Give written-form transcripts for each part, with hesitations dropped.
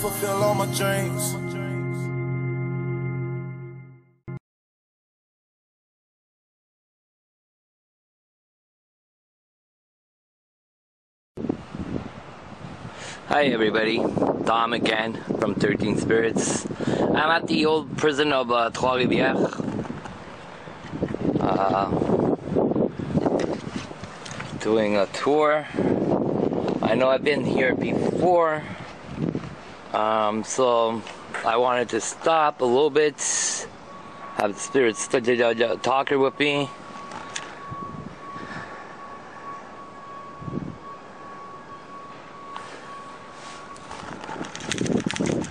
fulfill all my dreams. Hi everybody, Dom again from 13 Spirits. I'm at the old prison of Trois Riviere. Doing a tour. I know I've been here before, so I wanted to stop a little bit, have the Spirits talker with me.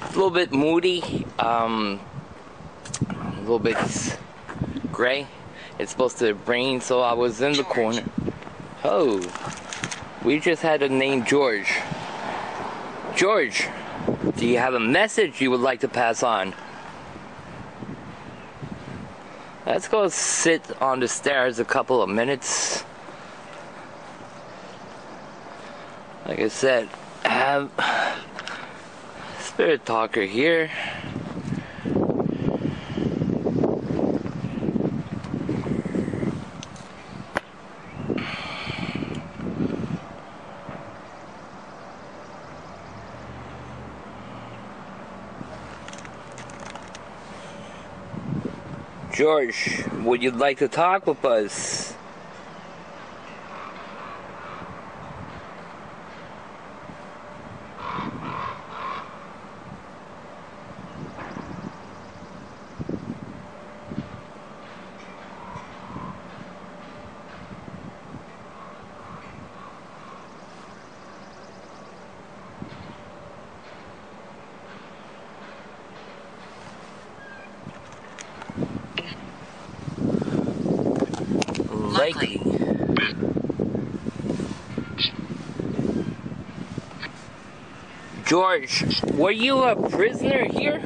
A little bit moody, a little bit gray. It's supposed to rain, so I was in the corner. Oh, we just had a name George. George, do you have a message you would like to pass on? Let's go sit on the stairs a couple of minutes. Like I said, I have Spirit talker here. George, would you like to talk with us? Likely. George, were you a prisoner here?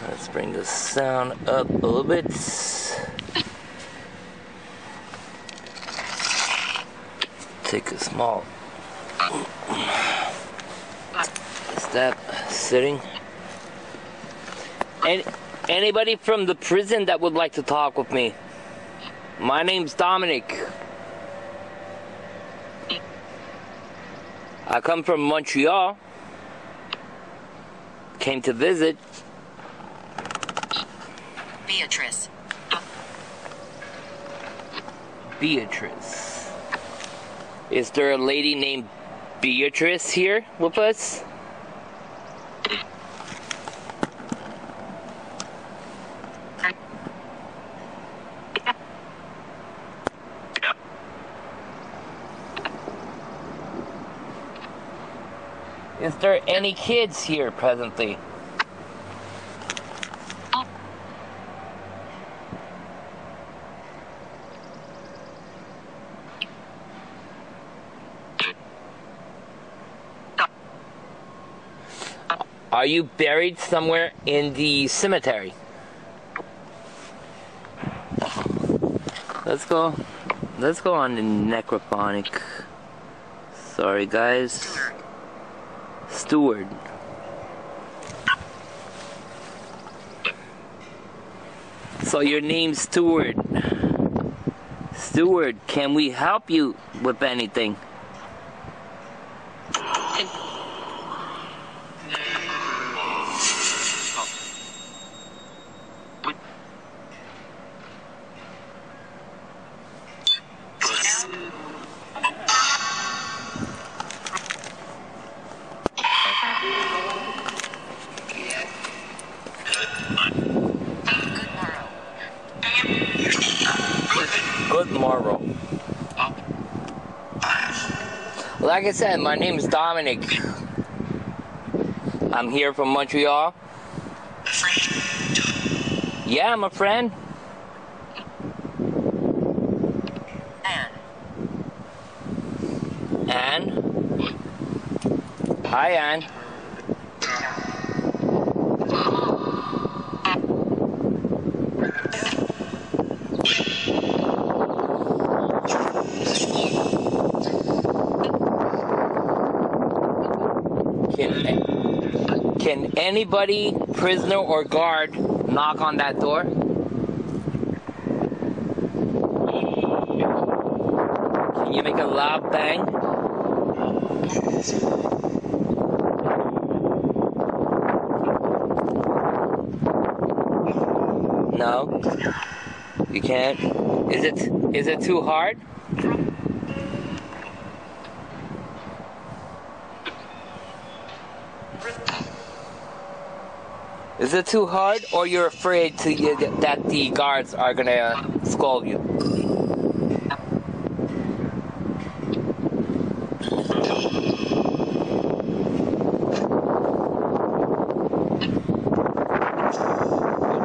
Let's bring the sound up a little bit. Take a small step, sitting. Anybody from the prison that would like to talk with me? My name's Dominic. I come from Montreal. Came to visit. Beatrice. Beatrice. Is there a lady named Beatrice here with us? Is there any kids here presently? Are you buried somewhere in the cemetery? Let's go on the necrophonic. Sorry guys. Steward. So your name's Steward. Steward, can we help you with anything? Good morrow. Like I said, my name is Dominic. I'm here from Montreal. Yeah, I'm a friend. Anne? Hi, Anne. anybody, prisoner or guard, knock on that door? Can you make a loud bang? No? You can't? Is it too hard? Is it too hard, or you're afraid that the guards are gonna scold you? Would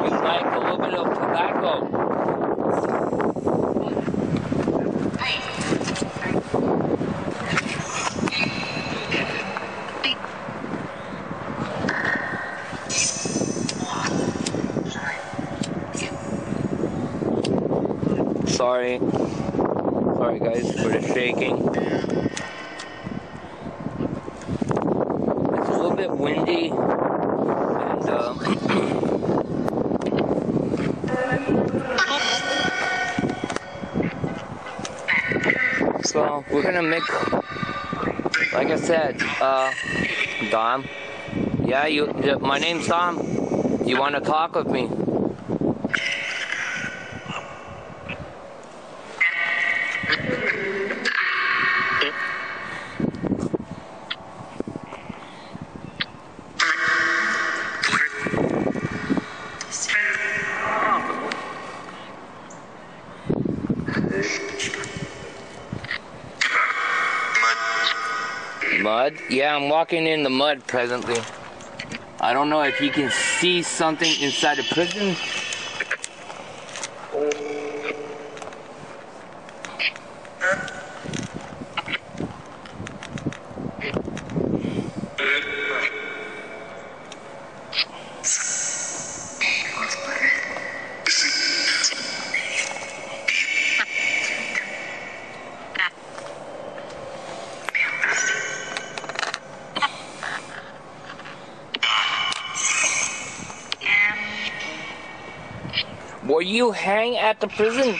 you like a little bit of tobacco? Sorry guys for the shaking. It's a little bit windy, and so we're gonna make, like I said, Dom. Yeah, my name's Dom. You want to talk with me? Mud? Yeah, I'm walking in the mud presently. I don't know if you can see something inside the prison. Were you hanged at the prison?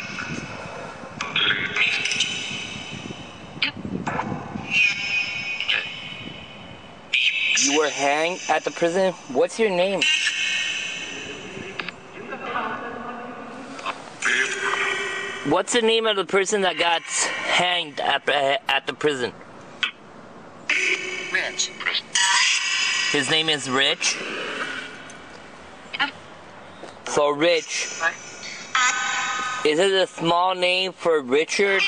You were hanged at the prison? What's your name? What's the name of the person that got hanged at the prison? Rich. His name is Rich? So Rich, is it a small name for Richard?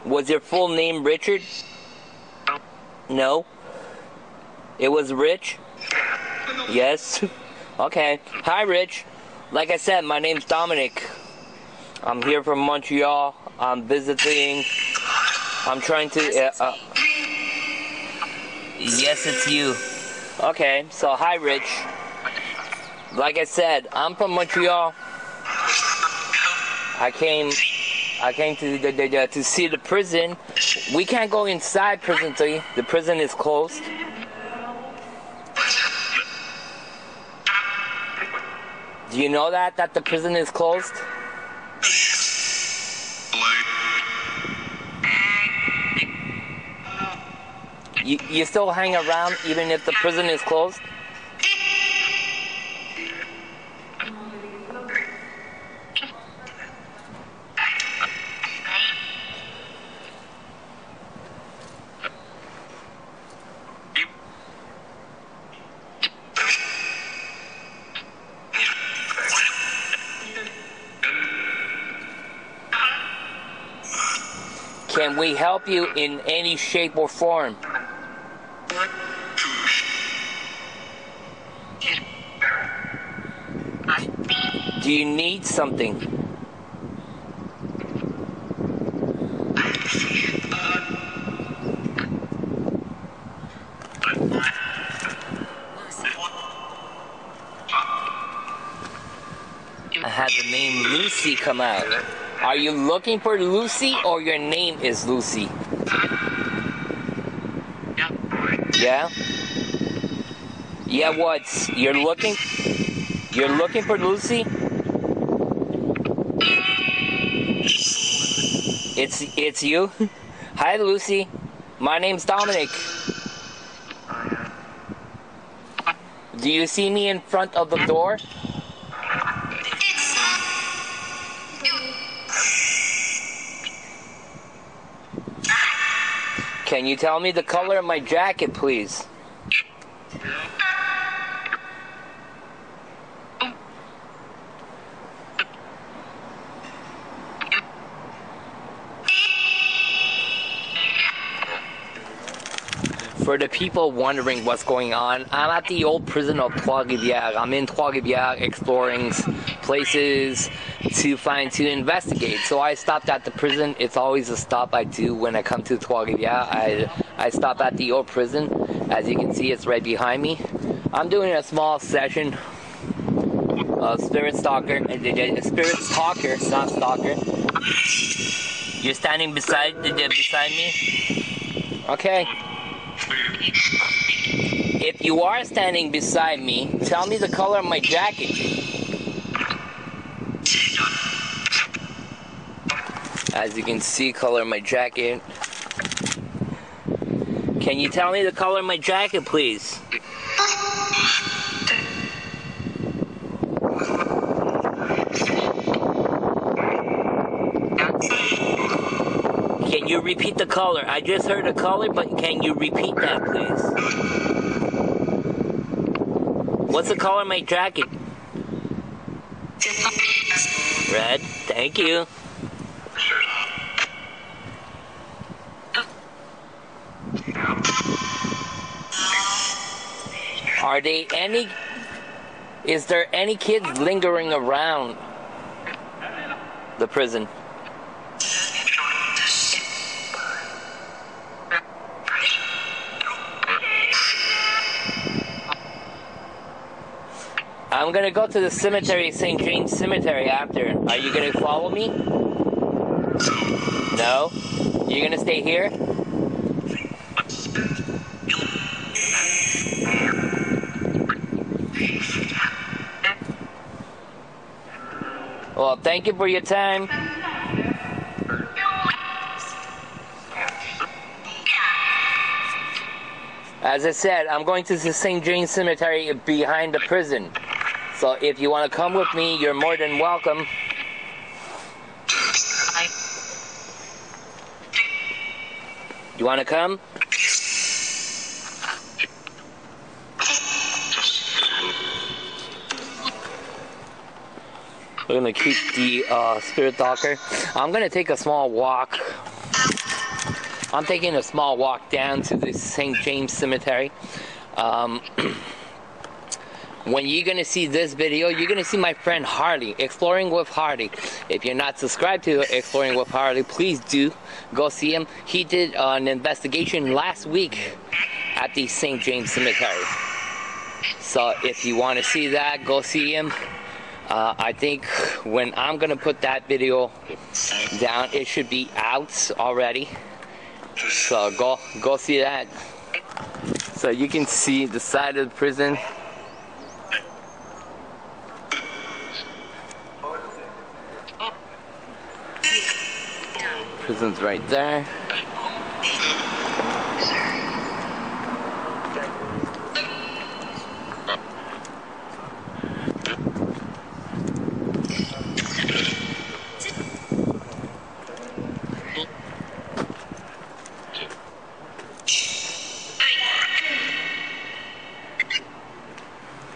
Was your full name Richard? No? It was Rich? Yes? Okay. Hi Rich. Like I said, my name's Dominic. I'm here from Montreal. I'm visiting. I'm trying to... yes, it's you. Okay, so hi Rich. Like I said, I'm from Montreal. I came to see the prison. We can't go inside prison today. The prison is closed. Do you know that the prison is closed? You still hang around even if the prison is closed? Can we help you in any shape or form? Do you need something? I had the name Lucy come out. Are you looking for Lucy or your name is Lucy? Yeah? Yeah, what? You're looking for Lucy? It's you? Hi, Lucy. My name's Dominic. Do you see me in front of the door? Can you tell me the color of my jacket, please? For the people wondering what's going on, I'm at the old prison of Trois Riviere. I'm in Trois Riviere exploring places to investigate. So I stopped at the prison. It's always a stop I do when I come to Trois Riviere. I stop at the old prison. As you can see, it's right behind me. I'm doing a small session of Spirit Stalker. Spirit Stalker, not Stalker. You're standing beside me? Okay. If you are standing beside me, tell me the color of my jacket. As you can see, color of my jacket. Can you tell me the color of my jacket, please? Can you repeat the color? I just heard the color, but can you repeat that, please? What's the color of my jacket? Red. Thank you. Is there any kids lingering around the prison? I'm gonna go to the cemetery, St. James Cemetery after. Are you gonna follow me? No? You're gonna stay here? Well, thank you for your time. As I said, I'm going to the St. James Cemetery behind the prison. So if you want to come with me, you're more than welcome. You want to come? We're going to keep the Spirit Stalker. I'm going to take a small walk. I'm taking a small walk down to the St. James Cemetery. When you're going to see this video, you're going to see my friend Harley, Exploring with Harley. If you're not subscribed to Exploring with Harley, please do go see him. He did an investigation last week at the St. James Cemetery. So if you want to see that, go see him. I think when I'm going to put that video down, it should be out already. So go see that. So you can see the side of the prison. Prison's right there.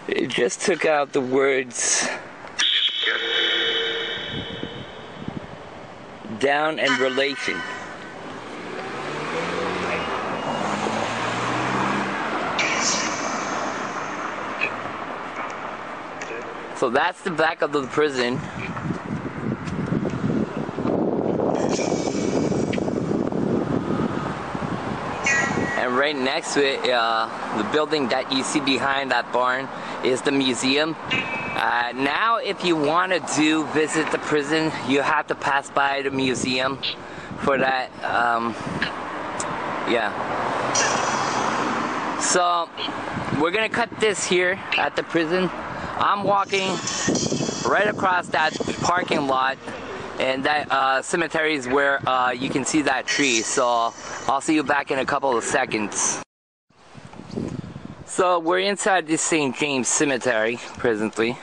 It just took out the words down and relation. So that's the back of the prison. And right next to it, the building that you see behind that barn is the museum. Now, if you want to visit the prison, you have to pass by the museum for that. Yeah. So, we're gonna cut this here at the prison. I'm walking right across that parking lot, and that cemetery is where you can see that tree. So, I'll see you back in a couple of seconds. So we're inside the St. James Cemetery presently.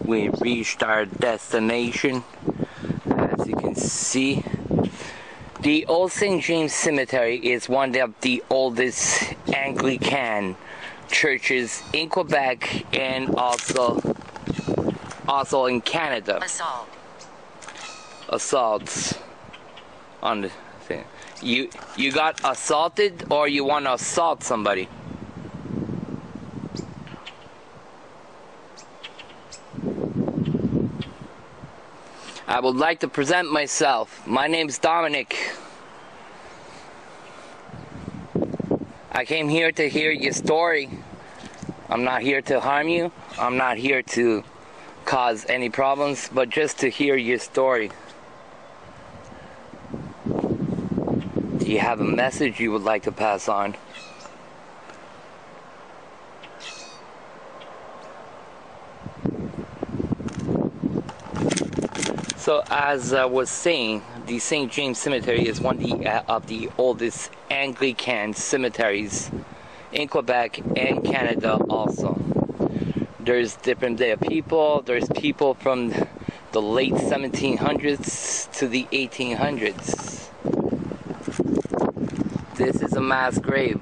We reached our destination. As you can see, the old St. James Cemetery is one of the oldest Anglican churches in Quebec and also in Canada. Assaults on the thing. You got assaulted, or you want to assault somebody? I would like to present myself. My name's Dominic. I came here to hear your story. I'm not here to harm you. I'm not here to cause any problems, but just to hear your story. Do you have a message you would like to pass on? So, as I was saying, the St. James Cemetery is one of the oldest Anglican cemeteries in Quebec and Canada also. There's different people. There's people from the late 1700s to the 1800s. This is a mass grave.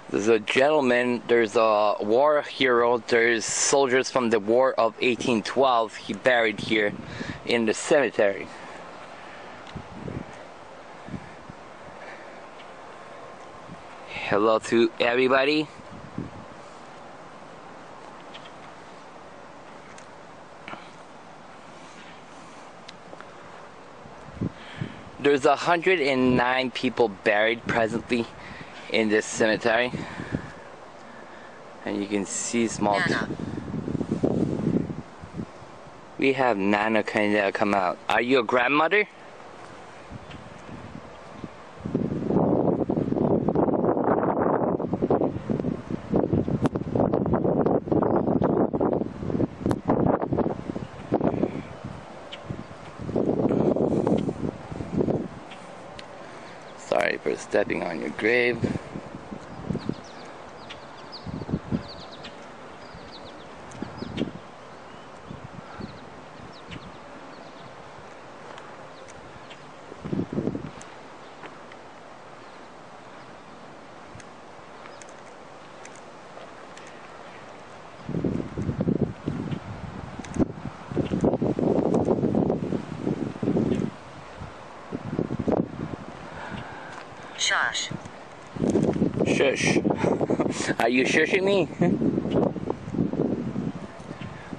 There's a gentleman, there's a war hero, there's soldiers from the War of 1812 he buried here in the cemetery. Hello to everybody. There's 109 people buried presently in this cemetery, and you can see small. We have Nana kinda come out. Are you a grandmother? Sorry for stepping on your grave. Shush. Shush. Are you shushing me?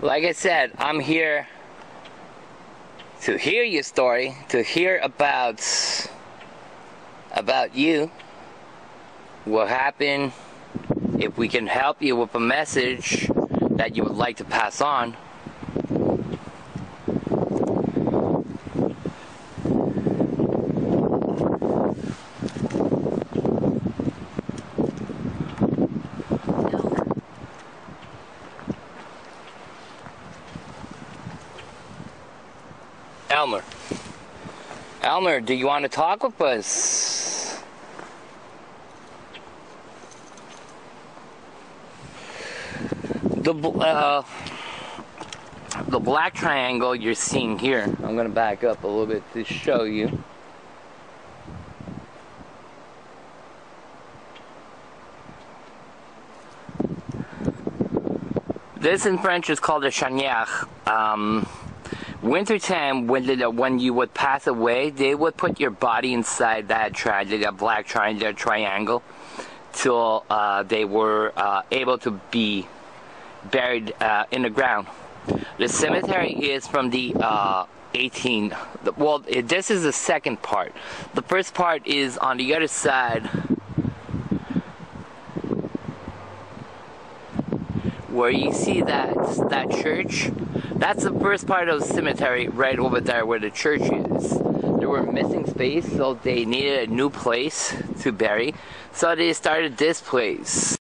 Like I said, I'm here to hear your story, to hear about you, what happened, if we can help you with a message that you would like to pass on. Elmer, do you want to talk with us? The black triangle you're seeing here, I'm going to back up a little bit to show you. This in French is called a chanière. Wintertime, when you would pass away, they would put your body inside that black triangle till they were able to be buried in the ground. The cemetery is from the 18. Well, this is the second part. The first part is on the other side, where you see that church. That's the first part of the cemetery, right over there where the church is. They were missing space, so they needed a new place to bury. So they started this place.